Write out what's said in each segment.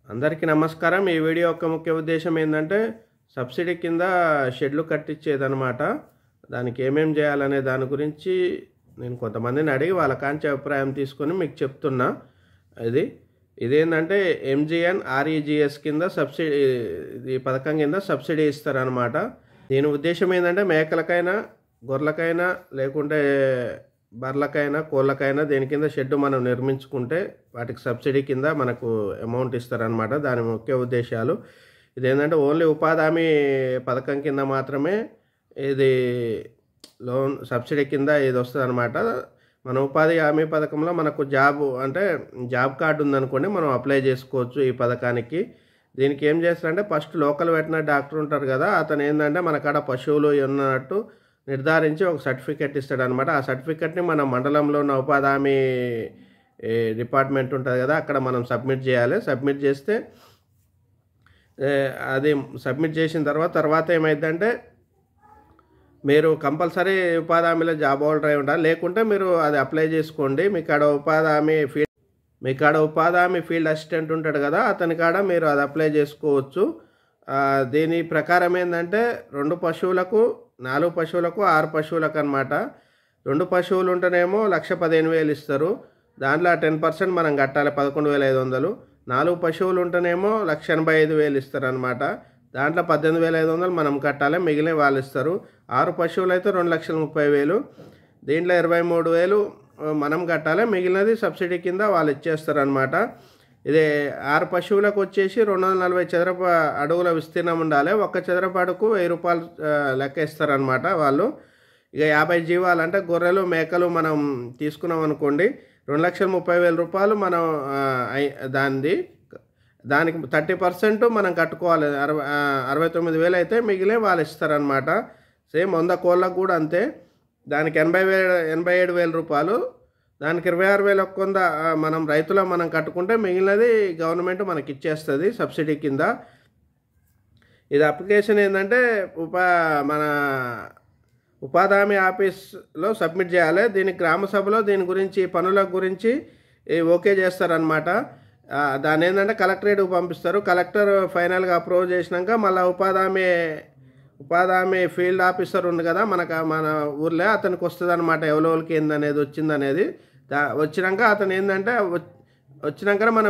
అందరికీ నమస్కారం. ఈ వీడియో యొక్క ముఖ్య ఉద్దేశం ఏంటంటే సబ్సిడీ కింద షెడ్లు కట్టించేదన్నమాట. దానికి ఏమేం చేయాలనే దాని గురించి నేను కొంతమందిని అడిగి వాళ్ళ కాంచి అభిప్రాయం తీసుకొని మీకు చెప్తున్నా. ఇదేంటంటే ఎంజీఎన్ ఆర్ఈజీఎస్ కింద సబ్సిడీ, ఈ పథకం కింద సబ్సిడీ ఇస్తారనమాట. దీని ఉద్దేశం ఏంటంటే మేకలకైనా గొర్రెలకైనా లేకుంటే బర్రెలకైనా కోళ్ళకైనా దేని కింద షెడ్ మనం నిర్మించుకుంటే వాటికి సబ్సిడీ కింద మనకు అమౌంట్ ఇస్తారనమాట. దాని ముఖ్య ఉద్దేశాలు ఇదేంటంటే ఓన్లీ ఉపాధి హామీ పథకం కింద మాత్రమే ఇది లోన్ సబ్సిడీ కింద ఇది వస్తుంది అనమాట. మన ఉపాధి హామీ పథకంలో మనకు జాబ్ కార్డు ఉందనుకోండి, మనం అప్లై చేసుకోవచ్చు ఈ పథకానికి. దీనికి ఏం చేస్తారంటే ఫస్ట్ లోకల్ వెటనరీ డాక్టర్ ఉంటారు కదా, అతను ఏంటంటే మన కాడ పశువులు ఉన్నట్టు నిర్ధారించి ఒక సర్టిఫికెట్ ఇస్తాడనమాట. ఆ సర్టిఫికెట్ని మన మండలంలో ఉన్న ఉపాధి హామీ డిపార్ట్మెంట్ ఉంటుంది కదా, అక్కడ మనం సబ్మిట్ చేయాలి. సబ్మిట్ చేస్తే అది సబ్మిట్ చేసిన తర్వాత ఏమైందంటే మీరు కంపల్సరీ ఉపాధి హామీలో జాబ్ హోల్డర్ అయి ఉండాలి. లేకుంటే మీరు అది అప్లై చేసుకోండి. మీ కాడ ఉపాధి హామీ ఫీల్డ్ అసిస్టెంట్ ఉంటాడు కదా, అతని కాడ మీరు అది అప్లై చేసుకోవచ్చు. దీని ప్రకారం ఏంటంటే 2 పశువులకు 4 పశువులకు 6 పశువులకు అనమాట. 2 పశువులు ఉంటేనేమో 1,15,000 ఇస్తారు. దాంట్లో 10% మనం కట్టాలి, 11,500. 4 పశువులు ఉంటేనేమో 1,85,000 ఇస్తారు అనమాట. దాంట్లో 18,500 మనం కట్టాలి, మిగిలిన వాళ్ళు ఇస్తారు. 6 పశువులు అయితే 2,30,000. దీంట్లో 23,000 మనం కట్టాలి, మిగిలినది సబ్సిడీ కింద వాళ్ళు ఇచ్చేస్తారు అనమాట. ఇది 6 పశువులకు వచ్చేసి 240 చదరపు అడుగుల విస్తీర్ణం ఉండాలి. 1 చదరపు అడుగు 1000 రూపాయలు లెక్క ఇస్తారనమాట వాళ్ళు. ఇక 50 జీవాలు అంటే గొర్రెలు మేకలు మనం తీసుకున్నాం అనుకోండి, 2,30,000 రూపాయలు మనం దానికి 30% మనం కట్టుకోవాలి. 69,000 అయితే మిగిలే వాళ్ళు ఇస్తారనమాట. సేమ్ 100 కోళ్ళకు కూడా అంతే. దానికి 87,000 రూపాయలు, దానికి 26,100 మనం మనం కట్టుకుంటే మిగిలినది గవర్నమెంట్ మనకి ఇచ్చేస్తుంది సబ్సిడీ కింద. ఇది అప్లికేషన్ ఏంటంటే మన ఉపాధి హామీ ఆఫీస్లో సబ్మిట్ చేయాలి. దీనికి గ్రామ సభలో దీని గురించి పనుల గురించి ఓకే చేస్తారనమాట. దాని ఏంటంటే కలెక్టరేట్కి పంపిస్తారు. కలెక్టర్ ఫైనల్గా అప్రూవ్ చేసినాక మళ్ళీ ఉపాధి హామీ ఫీల్డ్ ఆఫీసర్ ఉంది కదా మన ఊర్లో, అతనికి వస్తుంది అనమాట ఎవరికి ఏందనేది వచ్చిందనేది. వచ్చినాక అతను ఏంటంటే వచ్చినాకనే మన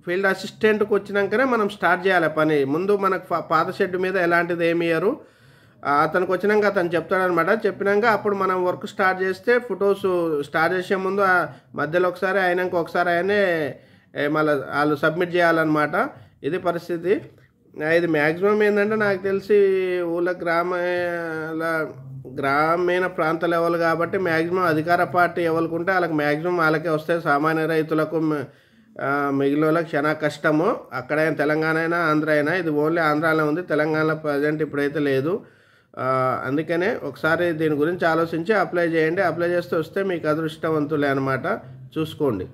ఫీల్డ్ అసిస్టెంట్కి వచ్చినాకనే మనం స్టార్ట్ చేయాలి పని. ముందు మనకు పాత షెడ్ మీద ఎలాంటిది ఏమి ఇయ్యరు. అతనికి వచ్చినాక అతను చెప్తాడనమాట. చెప్పినాక అప్పుడు మనం వర్క్ స్టార్ట్ చేస్తే ఫొటోస్ స్టార్ట్ చేసే ముందు మధ్యలో ఒకసారి అయినాక ఒకసారి ఆయనే మళ్ళీ వాళ్ళు సబ్మిట్ చేయాలన్నమాట. ఇది పరిస్థితి. ఇది మ్యాక్సిమం ఏంటంటే నాకు తెలిసి గ్రామీణ ప్రాంత లెవెల్ కాబట్టి మ్యాక్సిమం అధికార పార్టీ ఎవరికి ఉంటే వాళ్ళకే వస్తాయి. సామాన్య రైతులకు మిగిలిన వాళ్ళకి చాలా కష్టము. అక్కడైనా తెలంగాణ అయినా ఆంధ్ర అయినా, ఇది ఓన్లీ ఆంధ్రాలో ఉంది, తెలంగాణలో ప్రజెంట్ ఇప్పుడైతే లేదు. అందుకనే ఒకసారి దీని గురించి ఆలోచించి అప్లై చేయండి. అప్లై చేస్తే వస్తే మీకు అదృష్టవంతులే అనమాట. చూసుకోండి.